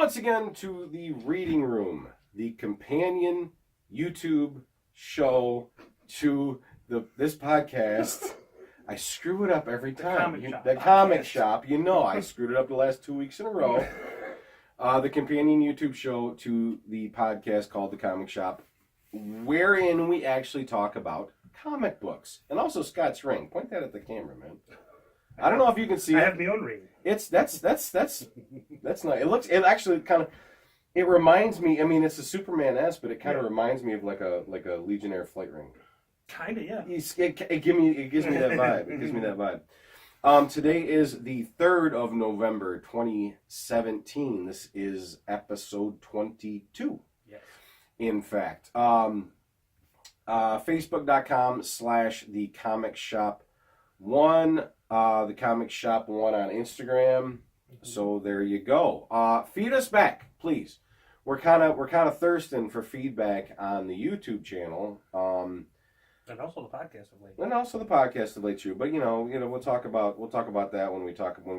once again to the Reading Room, the companion YouTube show to this podcast. I screw it up every time. The comic shop. You know I screwed it up the last 2 weeks in a row. The companion YouTube show to the podcast called The Comic Shop, wherein we actually talk about comic books. And also Scott's ring. Point that at the camera, man. I don't know if you can see it. I have my own ring. That's nice. It actually kind of, it reminds me, I mean, it's a Superman-esque, but it kind of reminds me of like a Legionnaire flight ring. Kind of, yeah. It gives me that vibe. It gives me that vibe. Today is the 3rd of November, 2017. This is episode 22. Yes. In fact. Facebook.com/The Comic Shop 1. The Comic Shop 1 on Instagram. Mm-hmm. So there you go. Feed us back, please. We're kind of thirsting for feedback on the YouTube channel. And also the podcast of late. And also the podcast of late too. But you know, we'll talk about that when we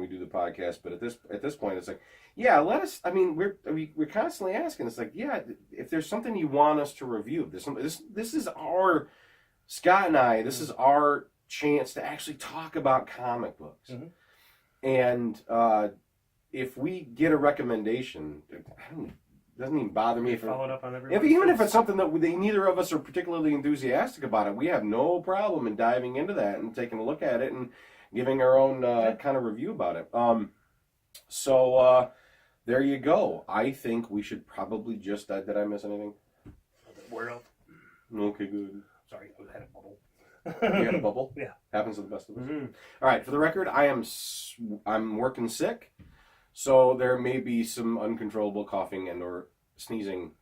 do the podcast. But at this point, it's like, yeah, let us. I mean, we're constantly asking. It's like, yeah, if there's something you want us to review, this is our Scott and I. This is our chance to actually talk about comic books. Mm-hmm. And if we get a recommendation, it doesn't even bother me if it's something that neither of us are particularly enthusiastic about it. We have no problem in diving into that and taking a look at it and giving our own kind of review about it. So there you go. I think we should probably just. Did I miss anything? Word out. Okay, good. Sorry, I had a bubble. You had a bubble? Yeah. Happens to the best of us. Mm-hmm. All right, for the record, I'm working sick, so there may be some uncontrollable coughing and or sneezing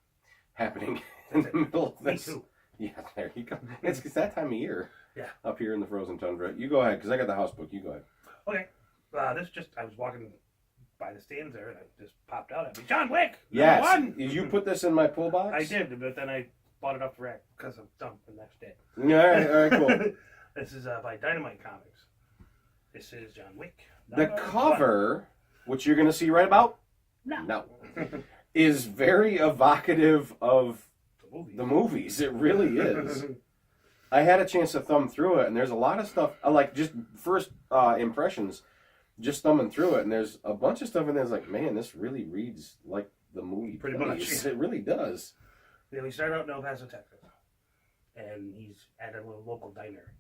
happening in the middle of this. Me too. Yeah, there you go. It's that time of year. Yeah. Up here in the frozen tundra. You go ahead, because I got the house book. You go ahead. Okay. I was walking by the stands there, and I just popped out at me. John Wick! Yes. One! Did you put this in my pull box? I did, but then I bought it off the rack because I'm done the next day. All right, cool. This is by Dynamite Comics. This is John Wick. The cover, which you're going to see right about no. is very evocative of the movies. It really is. I had a chance to thumb through it, and there's a lot of stuff, like just first impressions, just thumbing through it, and there's a bunch of stuff in there that's like, man, this really reads like the movie. Pretty much. It really does. Yeah, we started out in El Paso, Texas, and he's at a little local diner,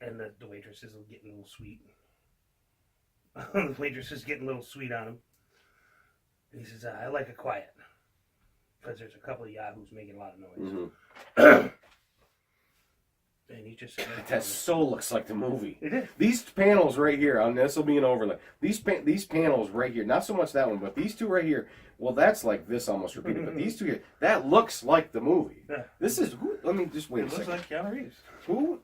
and the waitress is getting a little sweet. The waitress is getting a little sweet on him, and he says, I like it quiet, because there's a couple of yahoos making a lot of noise. Mm-hmm. And he just that so looks like the movie. It is. These panels right here, this will be an overlay. These panels right here, not so much that one, but these two right here. Well, that's like this almost repeated, but these two here, that looks like the movie. Yeah. This is who? Let me just wait a second. It looks like Keanu Reeves. Who?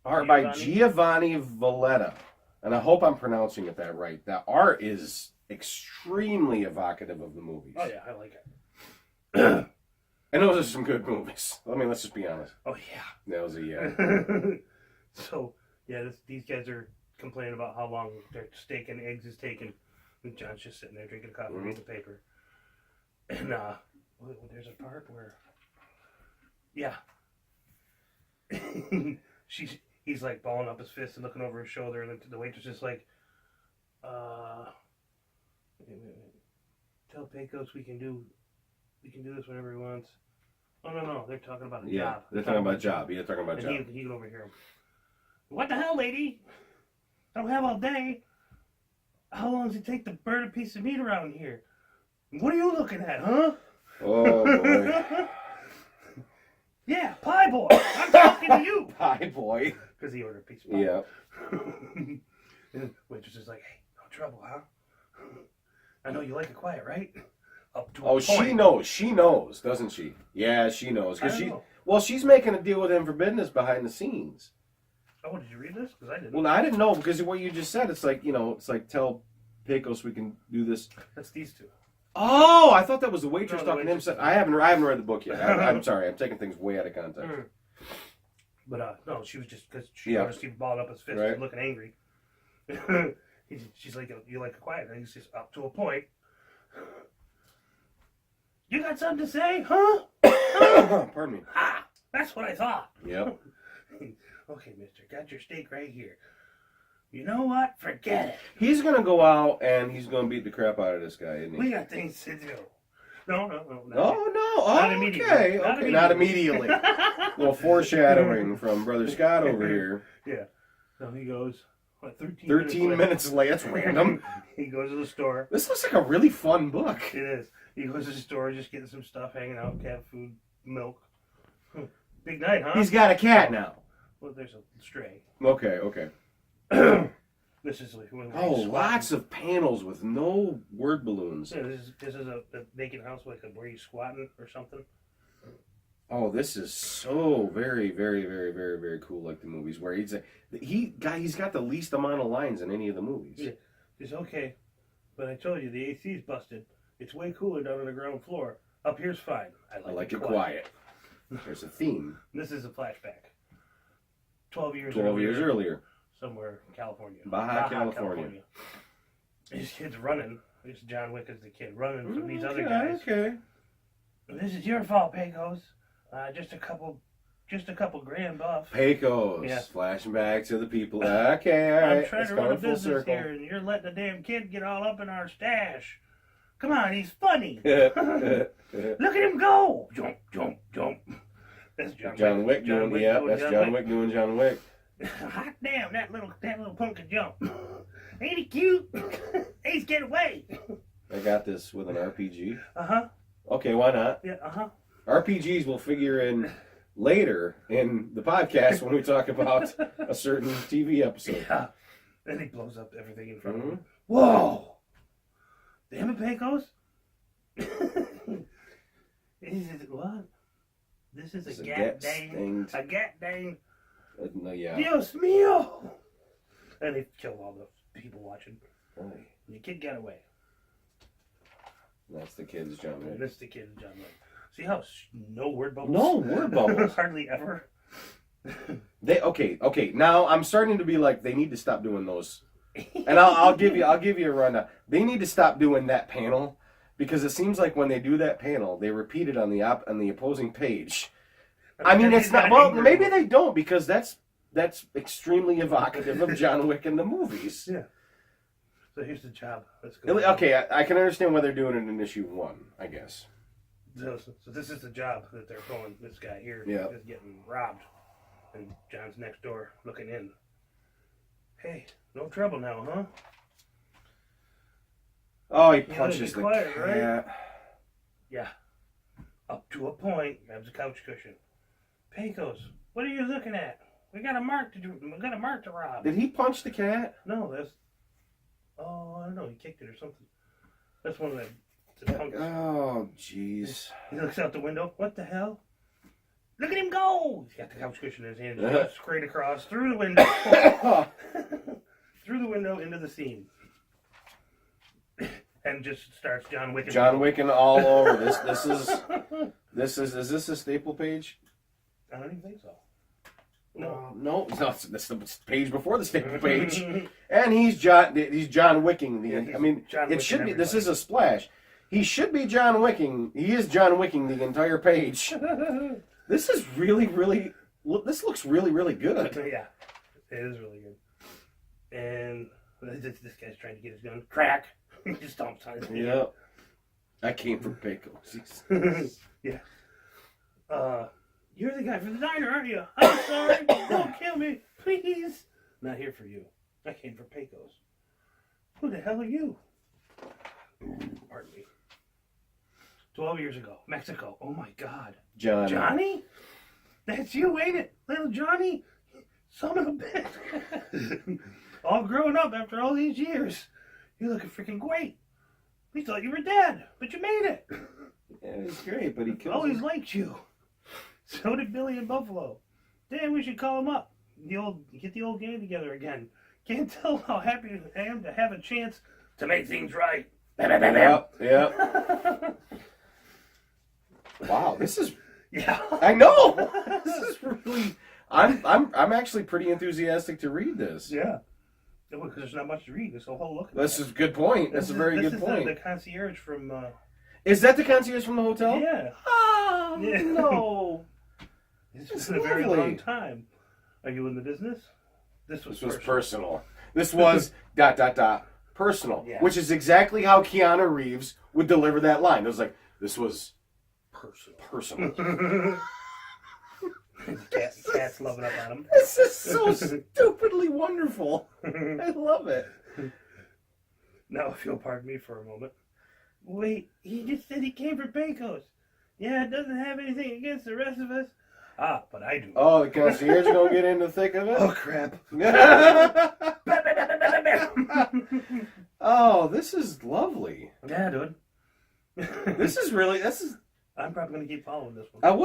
Art by Giovanni Valletta, and I hope I'm pronouncing it that right. That art is extremely evocative of the movies. Oh yeah, I like it. And those are some good movies. I mean, let's just be honest. Oh, yeah. Those are, yeah. So, yeah, these guys are complaining about how long their steak and eggs is taking. And John's just sitting there drinking coffee, reading the paper. And there's a part where, yeah. He's like balling up his fist and looking over his shoulder. And the waitress is like, tell Pecos we can do this whenever he wants. Oh, no, they're talking about a job. They're talking about a job. Yeah, they're talking about a job. He can overhear him. What the hell, lady? I don't have all day. How long does it take to burn a piece of meat around here? What are you looking at, huh? Oh, boy. Yeah, pie boy. I'm talking to you. Pie boy. Because he ordered a piece of pie. Yeah. And the waitress is like, hey, no trouble, huh? I know you like it quiet, right? Up to a point. She knows, doesn't she? Yeah, she knows. She's making a deal with him for business behind the scenes. Oh, did you read this? Because I didn't. Well, I didn't know, because what you just said, it's like, tell Pecos we can do this. That's these two. Oh, I thought that was the waitress talking to him. I haven't read the book yet. I'm sorry, I'm taking things way out of context. But no, she was just because she noticed he balled up his fist and looking angry. She's like, you like it quiet? And he says, up to a point. You got something to say, huh? Pardon me. Ah, that's what I thought. Yep. Okay, mister, got your steak right here. You know what? Forget it. He's gonna go out and he's gonna beat the crap out of this guy, isn't he? We got things to do. No. Oh no! Not Oh, immediately. okay, Not okay, not immediately. Little foreshadowing from Brother Scott over here. Yeah. So he goes, what, 13 minutes late. That's random. He goes to the store. This looks like a really fun book. It is. He goes to the store, just getting some stuff, hanging out, cat food, milk. Big night, huh? He's got a cat now. Well, there's a stray. Okay. This is like when Lots of panels with no word balloons. Yeah, this is a vacant house, like where you squatting or something. Oh, this is so very, very, very, very, very cool. Like the movies where he's got the least amount of lines in any of the movies. Yeah, it's okay, but I told you the AC's busted. It's way cooler down on the ground floor. Up here's fine. I like it quiet. There's a theme. This is a flashback. 12 years earlier. Somewhere in California. Baja, California. These kids running. This John Wick is the kid running from these other guys. Okay. This is your fault, Pecos. Just a couple grand buff. Pecos. Yeah. Flashing back to the people. Okay, all right. I'm trying to run a business here, and you're letting the damn kid get all up in our stash. Come on, he's funny. Look at him go. Jump, jump, jump. That's John Wick doing John Wick doing John Wick. Hot damn, that little punk can jump. Ain't he cute? Ace, get away. I got this with an RPG. Uh-huh. Okay, why not? Yeah, uh-huh. RPGs will figure in later in the podcast when we talk about a certain TV episode. Yeah. Then he blows up everything in front of him. Whoa! Damn it, Pecos. What? This is a gat dang. A gat dang. No, yeah. Dios mío! And they killed all the people watching. Right. The kid got away. That's the kid's John Wick. And that's the kid's John Wick. See how no word bubbles? No word bubbles. Hardly ever. Okay. Now I'm starting to be like, they need to stop doing those. And I'll give you a rundown. They need to stop doing that panel because it seems like when they do that panel, they repeat it on the opposing page. I mean, it's not. Well, maybe they don't because that's extremely evocative of John Wick in the movies. Yeah. So here's the job. Let's go. Okay, I can understand why they're doing it in issue 1, I guess. So this is the job that they're going. This guy here is getting robbed, and John's next door looking in. Hey, no trouble now, huh? Oh, he punches the quiet, cat. Right? Yeah. Up to a point. Grabs a couch cushion. Pecos, what are you looking at? We got a mark to rob. Did he punch the cat? No, that's. Oh, I don't know. He kicked it or something. That's one of the punks. Oh, jeez. He looks out the window. What the hell? Look at him go! He's got the couch cushion in his hand. He goes straight across through the window. Through the window into the scene. And just starts John Wick. John Wicking all over. Is this a staple page? I don't even think so. No, it's the page before the staple page. And he's John Wicking. I mean, it should be. This is a splash. He should be John Wicking. He is John Wicking the entire page. This is really, really. This looks really, really good. Yeah, it is really good. And this guy's trying to get his gun. Crack. He just stomps on his hand. Yeah. I came from Pecos. Yeah. You're the guy from the diner, aren't you? I'm sorry. Don't kill me, please. Not here for you. I came from Pecos. Who the hell are you? Pardon me. 12 years ago, Mexico. Oh my God. Johnny? That's you, ain't it? Little Johnny? Son of a bitch. All grown up after all these years. You're looking freaking great. We thought you were dead, but you made it. Yeah, it's great, but he killed Always liked you. So did Billy in Buffalo. Damn, we should call him up. Get the old gang together again. Can't tell how happy I am to have a chance to make things right. Yeah. Wow, this is. Yeah. I know. This is really. I'm actually pretty enthusiastic to read this. Yeah. Because there's not much to read. There's a whole look. This is a good point. That's a very good point. The concierge from. Is that the concierge from the hotel? Yeah. Ah, Yeah. No. It's been a very long time. Are you in the business? This was personal. This was ... personal. Yeah. Which is exactly how Keanu Reeves would deliver that line. It was like, this was personal. Cat's loving up on him. This is so stupidly wonderful. I love it. Now, if you'll pardon me for a moment. Wait, he just said he came from Pecos. Yeah, it doesn't have anything against the rest of us. Ah, but I do. Oh, the concierge gonna get in the thick of it? Oh, crap. Oh, this is lovely. Yeah, dude. This is I'm probably going to keep following this one. I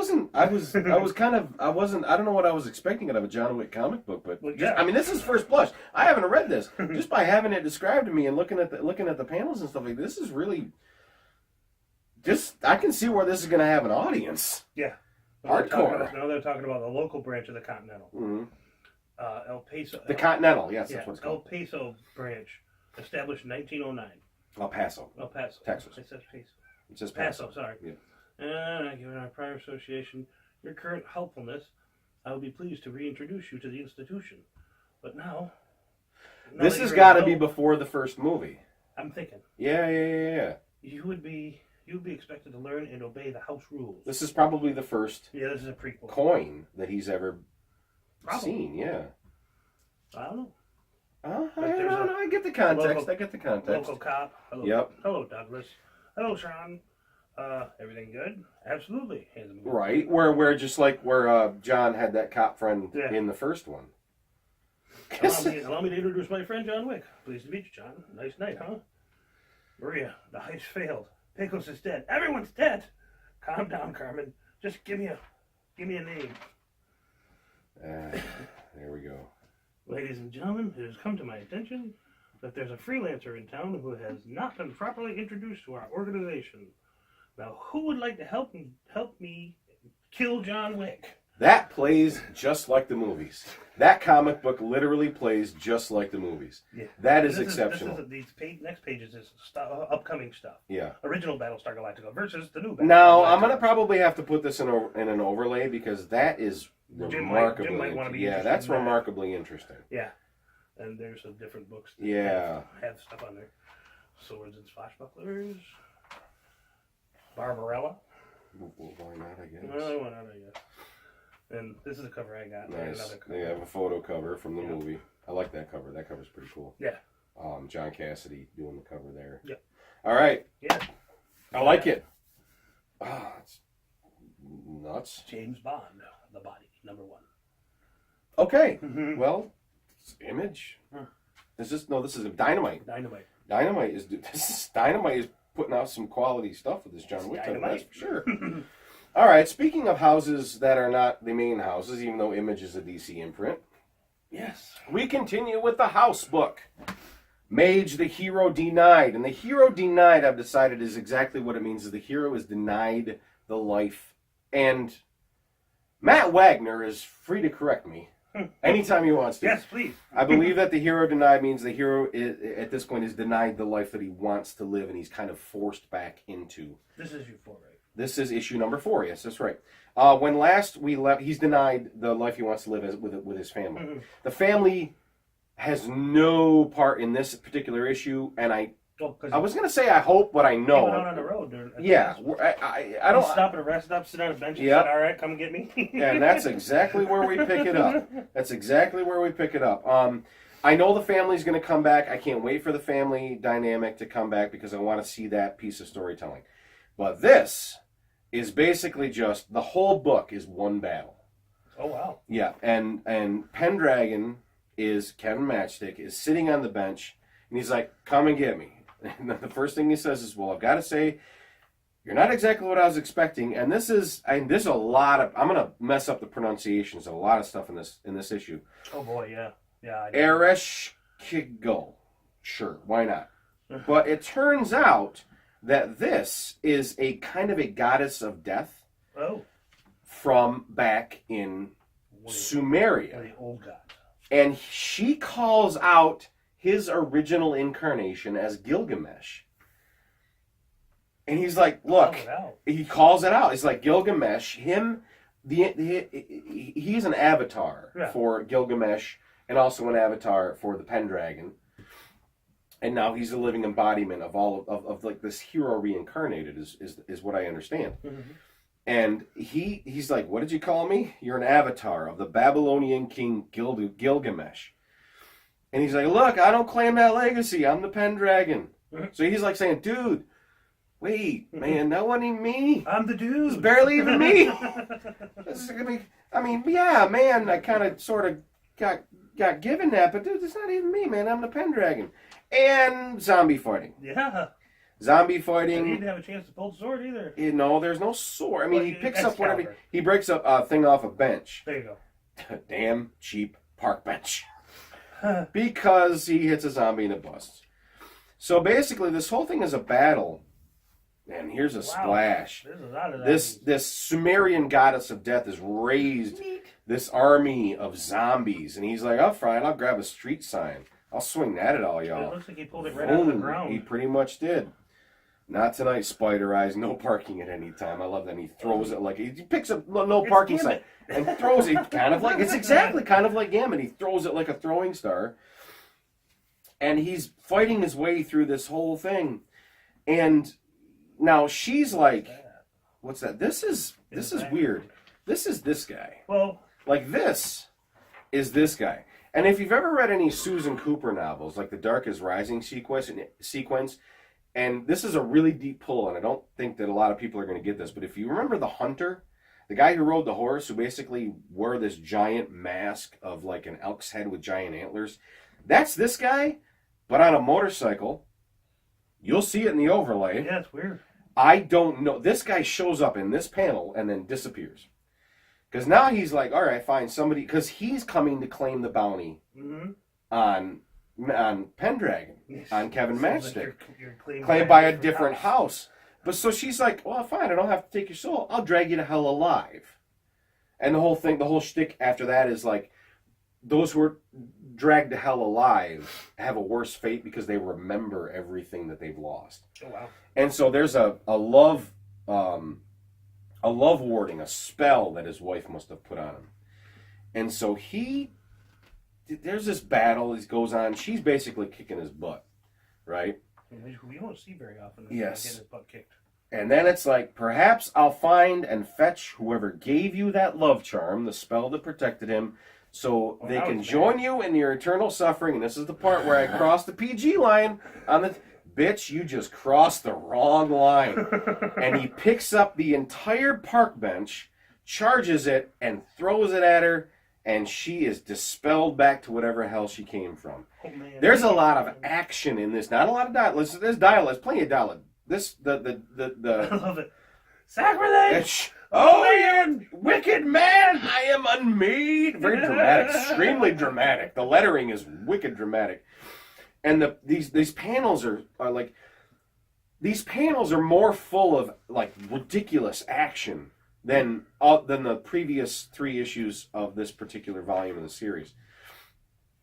don't know what I was expecting out of a John Wick comic book, but Well, just, yeah. I mean, this is first blush. I haven't read this. Just by having it described to me and looking at the panels and stuff like this is really I can see where this is going to have an audience. Yeah. Hardcore. Now they're talking about the local branch of the Continental. Mm-hmm. El Paso. The Continental, yes, Yeah, that's what it's El called. Paso branch, established in 1909. El Paso, El Paso. Texas. It says Paso. It says Paso, sorry. Yeah. Given our prior association, your current helpfulness, I would be pleased to reintroduce you to the institution. But now This that has you're got to an be adult, before the first movie. I'm thinking Yeah. you would be expected to learn and obey the house rules. This is probably the first Yeah, this is a prequel. coin that he's ever Probably. seen. Yeah. I don't know. I get the context. Local cop. Hello. Yep. Hello, Douglas. Hello, Sean. Everything good? Absolutely. Hands him a- Right, where just like where John had that cop friend Yeah. in the first one. Allow me to introduce my friend John Wick. Pleased to meet you, John. Nice night, huh? Maria, the heist failed. Pecos is dead. Everyone's dead. Calm down, Carmen. Just give me a name. There we go. Ladies and gentlemen, it has come to my attention that there's a freelancer in town who has not been properly introduced to our organization. Now, who would like to help me kill John Wick? That plays just like the movies. That comic book literally plays just like the movies. Yeah. That is exceptional. Next pages is upcoming stuff. Yeah. Original Battlestar Galactica versus the new Battlestar Now, Galactica. I'm going to probably have to put this in an overlay because that is remarkably Jim might wanna be yeah, interested that's in that. remarkably interesting. Yeah. And there's some different books that Yeah. have stuff on there. Swords and Swashbucklers. Barbarella. Why not, I guess. Well, why not, I guess. And this is a cover I got. Nice. Another cover. They have a photo cover from the Yeah. movie. I like that cover. That cover's pretty cool. Yeah. John Cassidy doing the cover there. Yep. All right. Yeah. I like it. Ah, it's nuts. James Bond, The Body, #1. Okay. Mm-hmm. Well, it's Image. This is a Dynamite. Dynamite. Dynamite is putting out some quality stuff with this John Wick title, that's for sure. All right. Speaking of houses that are not the main houses, even though Image is a DC imprint, Yes. we continue with the house book. Mage, the hero denied. And the hero denied, I've decided, is exactly what it means. Is the hero is denied the life. And Matt Wagner is free to correct me anytime he wants to. Yes, please. I believe that the hero denied means the hero at this point is denied the life that he wants to live, and he's kind of forced back into. This is you 4, right? This is issue number 4. Yes, that's right. When last we left, he's denied the life he wants to live with his family. Mm-hmm. The family has no part in this particular issue, and I was going to say I hope, but I know. He went out on the road. Yeah, I don't. Stop at a rest stop, sit on a bench, and Yep. said, "All right, come and get me." And that's exactly where we pick it up. That's exactly where we pick it up. I know the family's going to come back. I can't wait for the family dynamic to come back because I want to see that piece of storytelling. But this is basically just the whole book is one battle. Oh wow! Yeah, and Pendragon is Kevin Matchstick is sitting on the bench, and he's like, "Come and get me." And the first thing he says is, "Well, I've got to say, you're not exactly what I was expecting." And there's a lot of, I'm gonna mess up the pronunciations of a lot of stuff in this issue. Oh boy, yeah. Ereshkigal, sure, why not? But it turns out that this is a kind of a goddess of death. Oh. From back in Sumeria. The old gods. And she calls out his original incarnation as Gilgamesh. And he's like, look, he calls it out. It's like Gilgamesh, he's an avatar for Gilgamesh and also an avatar for the Pendragon. And now he's a living embodiment of all of like this hero reincarnated is what I understand. Mm-hmm. And he's like, what did you call me? You're an avatar of the Babylonian king Gilgamesh. And he's like, look, I don't claim that legacy. I'm the Pendragon. Mm-hmm. So he's like saying, dude, wait, man, that wasn't even me. I'm the dude. It's barely even me. I mean, yeah, man, I kind of sort of got given that, but dude, it's not even me, man. I'm the Pendragon. And zombie fighting. Yeah. Zombie fighting. He didn't have a chance to pull the sword either. No, there's no sword. I mean, he picks up whatever. He breaks up a thing off a bench. There you go. Damn cheap park bench. Because he hits a zombie and it busts. So basically, this whole thing is a battle. And here's a splash. This Sumerian goddess of death has raised this army of zombies. And he's like, oh, fine, I'll grab a street sign. I'll swing that at all y'all. It looks like he pulled it right out of the ground. He pretty much did. Not tonight, Spider Eyes. No parking at any time. I love that. And he throws it like he picks up no parking sign and throws it kind of like it's exactly kind of like Gambit. He throws it like a throwing star, and he's fighting his way through this whole thing. And now she's like, "What's that? This is weird. This is this guy. Well, like this is this guy." And if you've ever read any Susan Cooper novels, like the Dark is Rising sequence, and this is a really deep pull, and I don't think that a lot of people are going to get this, but if you remember The Hunter, the guy who rode the horse, who basically wore this giant mask of like an elk's head with giant antlers, that's this guy, but on a motorcycle. You'll see it in the overlay. Yeah, it's weird. I don't know. This guy shows up in this panel and then disappears. Because now he's like, all right, fine, somebody, because he's coming to claim the bounty on Pendragon, on Kevin Matchstick, like claimed by a different house. But so she's like, well, fine, I don't have to take your soul. I'll drag you to hell alive. And the whole shtick after that is like, those who are dragged to hell alive have a worse fate because they remember everything that they've lost. Oh, wow. And so there's a love warding, a spell that his wife must have put on him. And so there's this battle that goes on. She's basically kicking his butt, right? We don't see very often. Yes. Get his butt kicked. And then it's like, perhaps I'll find and fetch whoever gave you that love charm, the spell that protected him, so they can join you in your eternal suffering. And this is the part where I cross the PG line on the... Bitch, you just crossed the wrong line. And he picks up the entire park bench, charges it, and throws it at her, and she is dispelled back to whatever hell she came from. Oh, there's a lot of action in this. Not a lot of dialogue. There's dialogue. There's plenty of dialogue. I love it. Sacrilege! Oh, you wicked man! I am unmade. Very dramatic. Extremely dramatic. The lettering is wicked dramatic. And these panels are like, these panels are more full of like ridiculous action than the previous 3 issues of this particular volume of the series.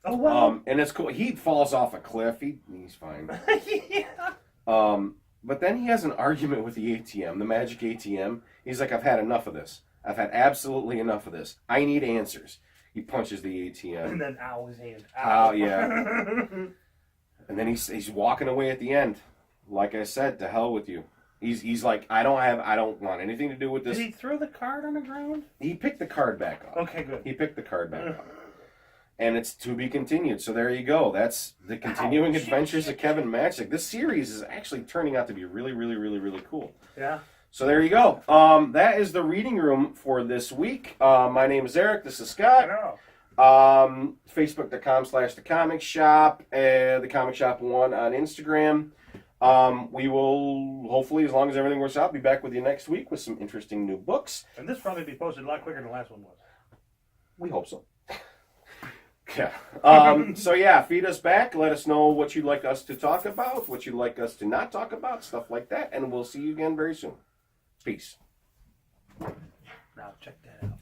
Oh wow! And it's cool. He falls off a cliff. He's fine. Yeah. But then he has an argument with the ATM, the magic ATM. He's like, I've had enough of this. I've had absolutely enough of this. I need answers. He punches the ATM. And then ow, his hand. Ow, yeah. And then he's walking away at the end. Like I said, to hell with you. He's like, I don't want anything to do with this. Did he throw the card on the ground? He picked the card back up. Okay, good. He picked the card back up. And it's to be continued. So there you go. That's the continuing adventures of Kevin Matchstick. This series is actually turning out to be really, really, really, really cool. Yeah. So there you go. That is the reading room for this week. My name is Eric. This is Scott. Hello. Facebook.com/The Comic Shop. The Comic Shop 1 on Instagram. We will, hopefully, as long as everything works out, be back with you next week with some interesting new books. And this will probably be posted a lot quicker than the last one was. We hope so. Yeah. So yeah, feed us back. Let us know what you'd like us to talk about, what you'd like us to not talk about, stuff like that. And we'll see you again very soon. Peace. Now check that out.